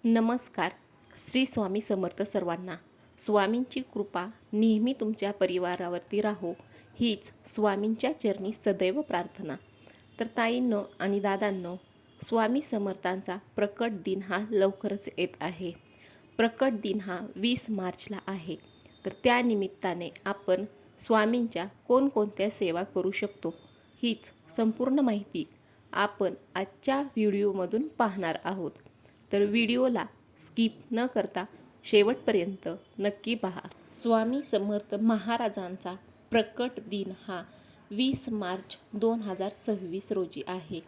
नमस्कार. श्री स्वामी समर्थ सर्वांना. स्वामींची कृपा नेहमी तुमच्या परिवारावरती राहो हीच स्वामींच्या चरणी सदैव प्रार्थना. तर ताईंनो आणि दादांनो, स्वामी समर्थांचा प्रकट दिन हा लवकरच येत आहे. प्रकट दिन हा 20 मार्चला आहे. तर त्यानिमित्ताने आपण स्वामींच्या कोणकोणत्या सेवा करू शकतो हीच संपूर्ण माहिती आपण आजच्या व्हिडिओमधून पाहणार आहोत. तर व्हिडिओला स्किप न करता शेवटपर्यंत नक्की पहा. स्वामी समर्थ महाराजांचा प्रकट दिन हा 20 मार्च 2026 रोजी आहे.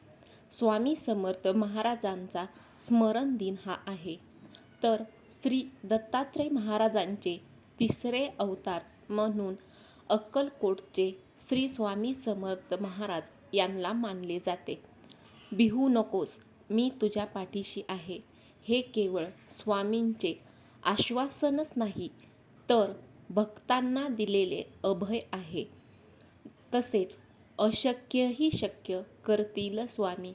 स्वामी समर्थ महाराजांचा स्मरण दिन हा आहे. तर श्री दत्तात्रय महाराजांचे तिसरे अवतार म्हणून अक्कलकोटचे श्री स्वामी समर्थ महाराज यांना मानले जाते. भिवू नकोस, मी तुझ्या पाठीशी आहे हे केवळ स्वामींचे आश्वासनच नाही, तर भक्तांना दिलेले अभय आहे. तसेच अशक्यही शक्य करतील स्वामी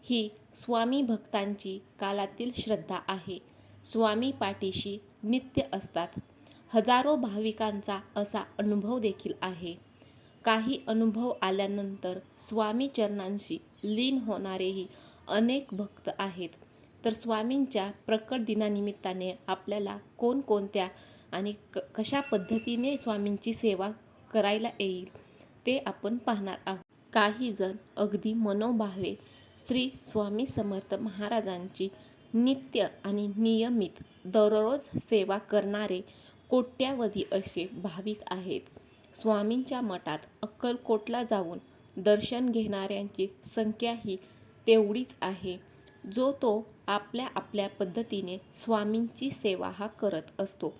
ही स्वामी भक्तांची कालातील श्रद्धा आहे. स्वामी पाठीशी नित्य असतात. हजारो भाविकांचा असा अनुभव देखील आहे. काही अनुभव आल्यानंतर स्वामी चरणांशी लीन होणारेही अनेक भक्त आहेत. तर स्वामींच्या प्रकट दिनानिमित्ताने आपल्याला कोणकोणत्या आणि कशा पद्धतीने स्वामींची सेवा करायला येईल ते आपण पाहणार आहोत. काही जण अगदी मनोभावे श्री स्वामी समर्थ महाराजांची नित्य आणि नियमित दररोज सेवा करणारे कोट्यावधी असे भाविक आहेत. स्वामींच्या मठात अक्कलकोटला जाऊन दर्शन घेणाऱ्यांची संख्याही तेवढीच आहे. जो तो आपल्या आपल्या पद्धतीने स्वामींची सेवा हा करत असतो.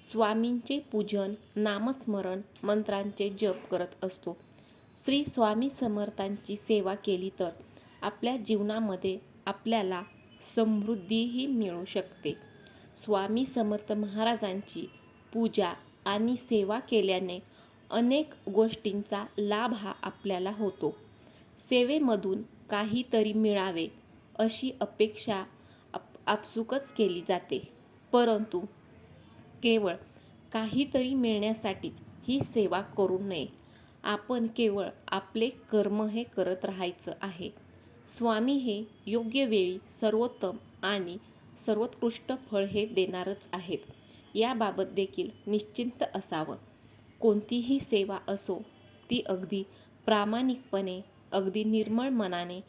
स्वामींचे पूजन, नामस्मरण, मंत्रांचे जप करत असतो. श्री स्वामी समर्थांची सेवा केली तर आपल्या जीवनामध्ये आपल्याला समृद्धीही मिळू शकते. स्वामी समर्थ महाराजांची पूजा आणि सेवा केल्याने अनेक गोष्टींचा लाभ हा आपल्याला होतो. सेवेमधून काहीतरी मिळावे अशी अपेक्षा आपसुकच केली जाते, परंतु केवळ काहीतरी मिळण्यासाठीच ही सेवा करू नये. आपण केवळ आपले कर्म हे करत राहायचं आहे. स्वामी हे योग्य वेळी सर्वोत्तम आणि सर्वोत्कृष्ट फळ हे देणारच आहेत, याबाबत देखील निश्चिंत असावं. कोणतीही सेवा असो ती अगदी प्रामाणिकपणे, अगदी निर्मळ मनाने,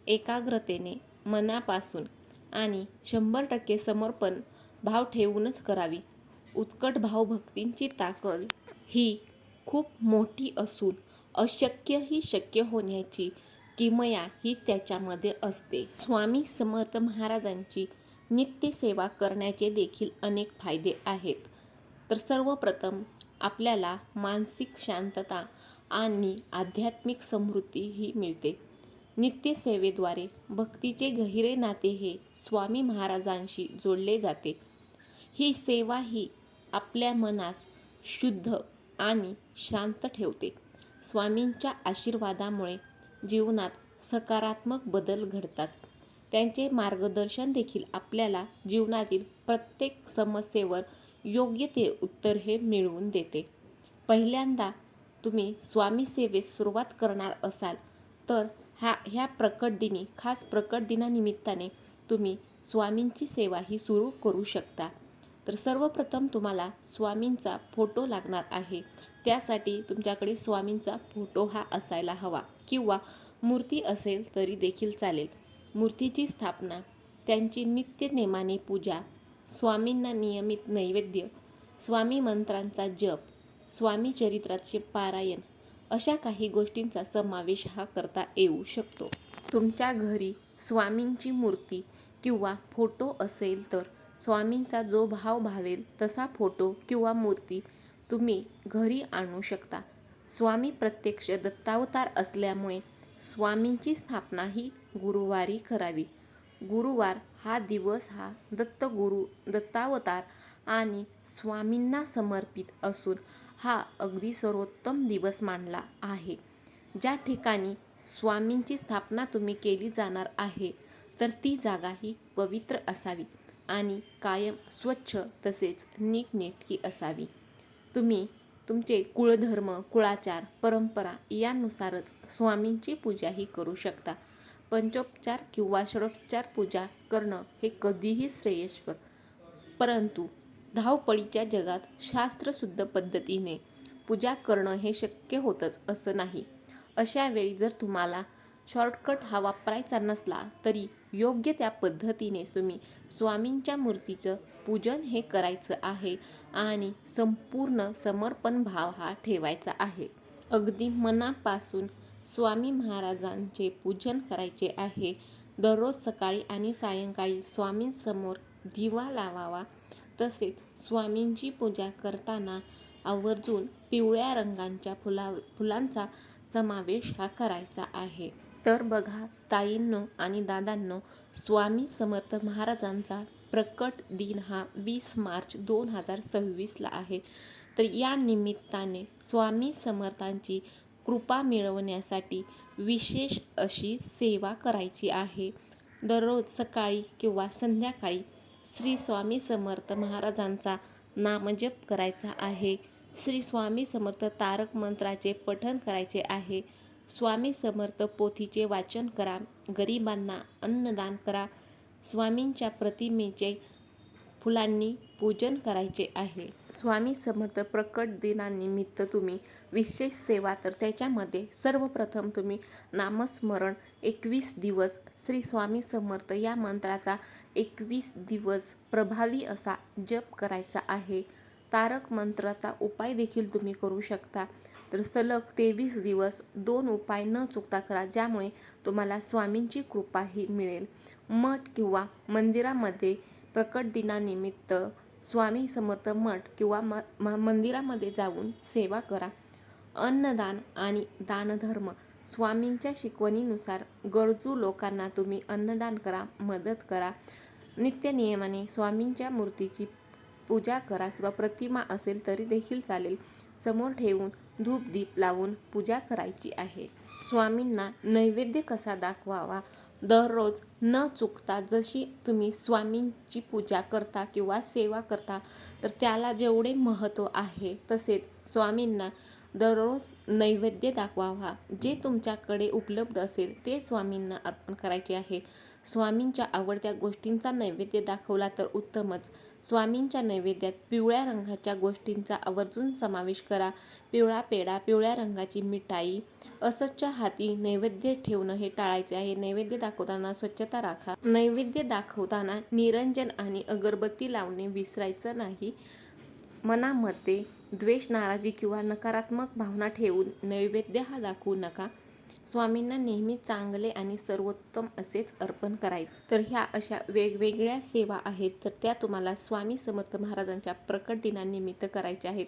एकाग्रतेने, मनापासून आणि 100% समर्पण भाव ठेवूनच करावी. उत्कट भावभक्तींची ताकद ही खूप मोठी असून अशक्यही शक्य होण्याची किमया ही त्याच्यामध्ये असते. स्वामी समर्थ महाराजांची नित्य सेवा करण्याचे देखील अनेक फायदे आहेत. तर सर्वप्रथम आपल्याला मानसिक शांतता आणि आध्यात्मिक समृद्धी ही मिळते. नित्य सेवेद्वारे भक्तीचे गहिरे नाते हे स्वामी महाराजांशी जोडले जाते. ही सेवा ही आपल्या मनास शुद्ध आणि शांत ठेवते. स्वामींच्या आशीर्वादामुळे जीवनात सकारात्मक बदल घडतात. त्यांचे मार्गदर्शन देखील आपल्याला जीवनातील प्रत्येक समस्येवर योग्य ते उत्तर हे मिळवून देते. पहिल्यांदा तुम्ही स्वामी सेवेस सुरुवात करणार असाल तर ह्या प्रकट दिनी, खास प्रकट दिनानिमित्ताने तुम्ही स्वामींची सेवा ही सुरू करू शकता. तर सर्वप्रथम तुम्हाला स्वामींचा फोटो लागणार आहे. त्यासाठी तुमच्याकडे स्वामींचा फोटो हा असायला हवा किंवा मूर्ती असेल तरी देखील चालेल. मूर्तीची स्थापना, त्यांची नित्य नेमाने पूजा, स्वामींना नियमित नैवेद्य, स्वामी मंत्रांचा जप, स्वामी चरित्राचे पारायण अशा काही गोष्टींचा समावेश हा करता येऊ शकतो. तुमच्या घरी स्वामींची मूर्ती किंवा फोटो असेल तर स्वामींचा जो भाव भावेल तसा फोटो किंवा मूर्ती तुम्ही घरी आणू शकता. स्वामी प्रत्यक्ष दत्तावतार असल्यामुळे स्वामींची स्थापना ही गुरुवारी करावी. गुरुवार हा दिवस हा दत्तगुरु, दत्तावतार आणि स्वामींना समर्पित असून हा अगदी सर्वोत्तम दिवस मानला आहे. ज्या ठिकाणी स्वामींची स्थापना तुम्ही केली जाणार आहे तर ती जागा ही पवित्र असावी. आणि कायम स्वच्छ तसेच नीटनेटकी असावी. तुम्ही तुमचे कुळधर्म, कुळाचार, परंपरा यानुसारच स्वामींची पूजाही करू शकता. पंचोपचार किंवा षडोपचार पूजा करणं हे कधीही श्रेयस्कर. परंतु धावपळीच्या जगात शास्त्रशुद्ध पद्धतीने पूजा करणं हे शक्य होतच असं नाही. अशा वेळी जर तुम्हाला शॉर्टकट हा वापरायचा नसला तरी योग्य त्या पद्धतीनेच तुम्ही स्वामींच्या मूर्तीचं पूजन हे करायचं आहे आणि संपूर्ण समर्पण भाव हा ठेवायचा आहे. अगदी मनापासून स्वामी महाराजांचे पूजन करायचे आहे. दररोज सकाळी आणि सायंकाळी स्वामींसमोर दिवा लावावा. तसेच स्वामींची पूजा करताना आवर्जून पिवळ्या रंगाच्या फुलांचा समावेश हा करायचा आहे. तर बघा ताईंनो आणि दादांनो, स्वामी समर्थ महाराजांचा प्रकट दिन हा 20 मार्च 2026 आहे. तर या निमित्ताने स्वामी समर्थांची कृपा मिळवण्यासाठी विशेष अशी सेवा करायची आहे. दररोज सकाळी किंवा संध्याकाळी श्री स्वामी समर्थ महाराजांचा नामजप करायचा आहे. श्री स्वामी समर्थ तारक मंत्राचे पठण करायचे आहे. स्वामी समर्थ पोथीचे वाचन करा. गरिबांना अन्नदान करा. स्वामींच्या प्रतिमेचे फुलांनी पूजन करायचे आहे. स्वामी समर्थ प्रकट दिनानिमित्त तुम्ही विशेष सेवा, तर त्याच्यामध्ये सर्वप्रथम तुम्ही नामस्मरण 21 दिवस श्री स्वामी समर्थ या मंत्राचा 21 दिवस प्रभावी असा जप करायचा आहे. तारक मंत्राचा उपाय देखील तुम्ही करू शकता. तर सलग 23 दिवस 2 उपाय न चुकता करा, ज्यामुळे तुम्हाला स्वामींची कृपाही मिळेल. मठ किंवा मंदिरामध्ये प्रकट दिनानिमित्त स्वामी समर्थ मठ किंवा मंदिरामध्ये जाऊन सेवा करा. अन्नदान आणि दानधर्म स्वामींच्या शिकवणीनुसार गरजू लोकांना तुम्ही अन्नदान करा, मदत करा. नित्यनियमाने स्वामींच्या मूर्तीची पूजा करा किंवा प्रतिमा असेल तरी देखील चालेल. समोर ठेवून धूप दीप लावून पूजा करायची आहे. स्वामींना नैवेद्य कसा दाखवावा? दररोज न चुकता जशी तुम्ही स्वामींची पूजा करता किंवा सेवा करता, तर त्याला जेवढे महत्त्व आहे तसेच स्वामींना दररोज नैवेद्य दाखवावा. जे तुमच्याकडे उपलब्ध असेल ते स्वामींना अर्पण करायचे आहे. स्वामींच्या आवडत्या गोष्टींचा नैवेद्य दाखवला तर उत्तमच. स्वामींच्या नैवेद्यात पिवळ्या रंगाच्या गोष्टींचा आवर्जून समावेश करा. पिवळा पेढा, पिवळ्या रंगाची मिठाई, अस्वच्छ हाती नैवेद्य ठेवणं हे टाळायचे आहे. नैवेद्य दाखवताना स्वच्छता राखा. नैवेद्य दाखवताना निरंजन आणि अगरबत्ती लावणे विसरायचं नाही. मनामध्ये द्वेष, नाराजी किंवा नकारात्मक भावना ठेवून नैवेद्य हा दाखवू नका. स्वामींना नेहमी चांगले आणि सर्वोत्तम असेच अर्पण करायचे. तर ह्या अशा वेगवेगळ्या सेवा आहेत, तर त्या तुम्हाला स्वामी समर्थ महाराजांच्या प्रकट दिनानिमित्त करायच्या आहेत.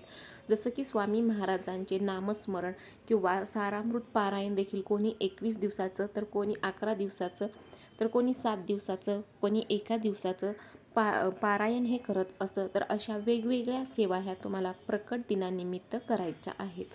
जसं की स्वामी महाराजांचे नामस्मरण किंवा सारामृत पारायण देखील कोणी 21 दिवसाचं, तर कोणी 11 दिवसाचं, तर कोणी 7 दिवसाचं, कोणी 1 दिवसाचं पारायण हे करत असतं. तर अशा वेगवेगळ्या सेवा ह्या तुम्हाला प्रकट दिनानिमित्त करायच्या आहेत.